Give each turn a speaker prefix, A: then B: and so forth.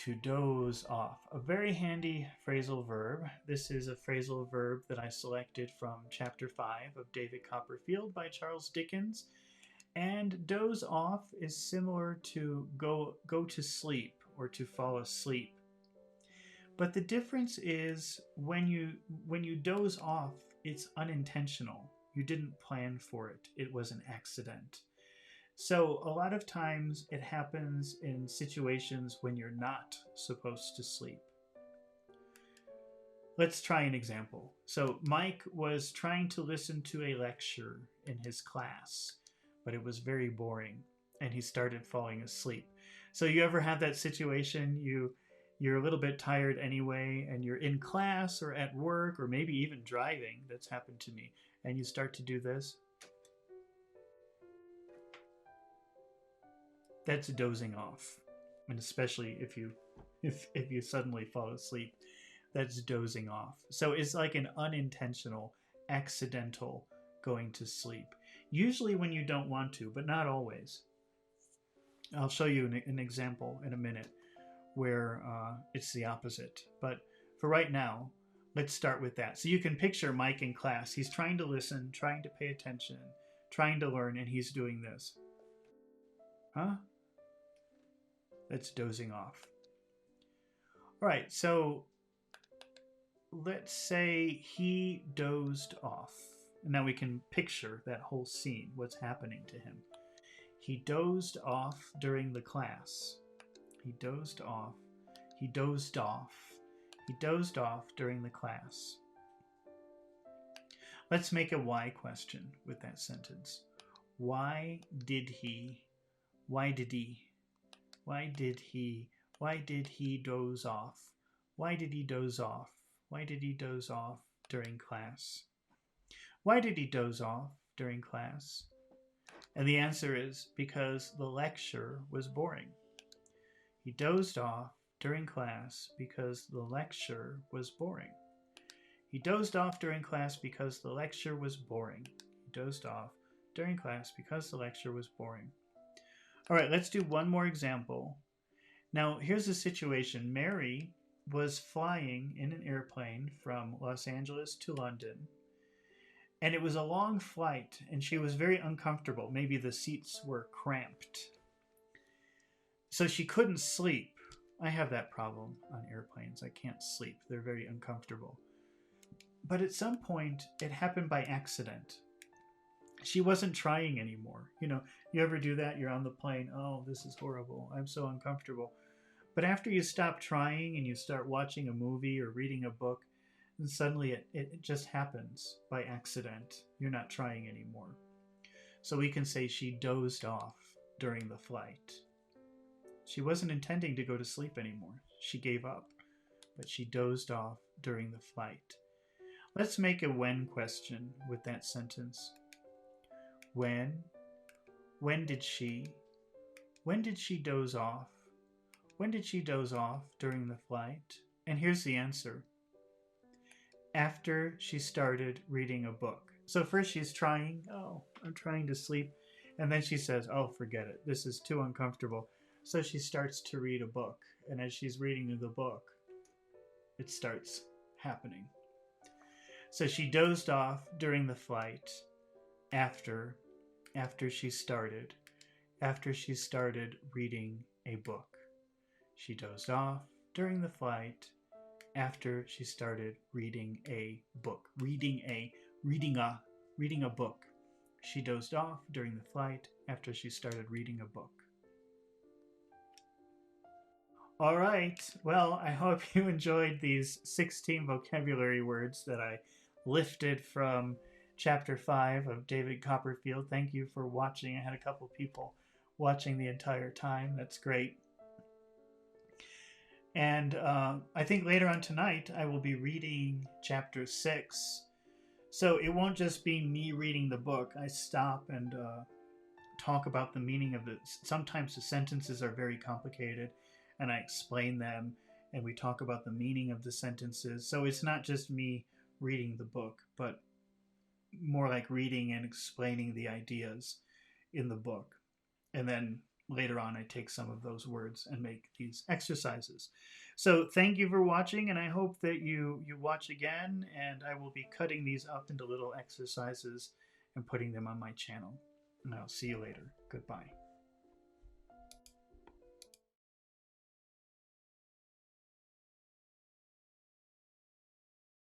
A: to doze off. A very handy phrasal verb. This is a phrasal verb that I selected from Chapter 5 of David Copperfield by Charles Dickens. And doze off is similar to go to sleep or to fall asleep. But the difference is when you doze off, it's unintentional. You didn't plan for it. It was an accident. So a lot of times it happens in situations when you're not supposed to sleep. Let's try an example. So Mike was trying to listen to a lecture in his class, but it was very boring and he started falling asleep. So you ever have that situation? You're a little bit tired anyway, and you're in class or at work or maybe even driving. That's happened to me. And you start to do this. That's dozing off. And especially if you suddenly fall asleep, that's dozing off. So it's like an unintentional, accidental going to sleep. Usually when you don't want to, but not always. I'll show you an example in a minute where it's the opposite. But for right now, let's start with that. So you can picture Mike in class. He's trying to listen, trying to pay attention, trying to learn, and he's doing this. Huh? That's dozing off. All right, so let's say he dozed off. Now we can picture that whole scene, what's happening to him. He dozed off during the class. He dozed off. He dozed off. He dozed off during the class. Let's make a why question with that sentence. Why did he doze off? Why did he doze off? Why did he doze off during class? Why did he doze off during class? And the answer is because the lecture was boring. He dozed off during class because the lecture was boring. He dozed off during class because the lecture was boring. He dozed off during class because the lecture was boring. All right, let's do one more example. Now, here's the situation. Mary was flying in an airplane from Los Angeles to London, and it was a long flight, and she was very uncomfortable. Maybe the seats were cramped. So she couldn't sleep. I have that problem on airplanes. I can't sleep. They're very uncomfortable. But at some point, it happened by accident. She wasn't trying anymore. You ever do that? You're on the plane. Oh, this is horrible. I'm so uncomfortable. But after you stop trying and you start watching a movie or reading a book, and suddenly it just happens by accident. You're not trying anymore. So we can say she dozed off during the flight. She wasn't intending to go to sleep anymore. She gave up, but she dozed off during the flight. Let's make a when question with that sentence. When did she doze off? When did she doze off during the flight? And here's the answer. After she started reading a book. So first she's trying, I'm trying to sleep. And then she says, forget it. This is too uncomfortable. So she starts to read a book. And as she's reading the book, it starts happening. So she dozed off during the flight after she started reading a book. She dozed off during the flight after she started reading a book. Reading a book. She dozed off during the flight after she started reading a book. All right. Well, I hope you enjoyed these 16 vocabulary words that I lifted from Chapter 5 of David Copperfield. Thank you for watching. I had a couple people watching the entire time. That's great. And I think later on tonight I will be reading Chapter 6. So it won't just be me reading the book. I stop and talk about the meaning of it. Sometimes the sentences are very complicated, and I explain them, and we talk about the meaning of the sentences. So it's not just me reading the book, but more like reading and explaining the ideas in the book. And then later on I take some of those words and make these exercises. So thank you for watching, and I hope that you watch again, and I will be cutting these up into little exercises and putting them on my channel. And I'll see you later. Goodbye.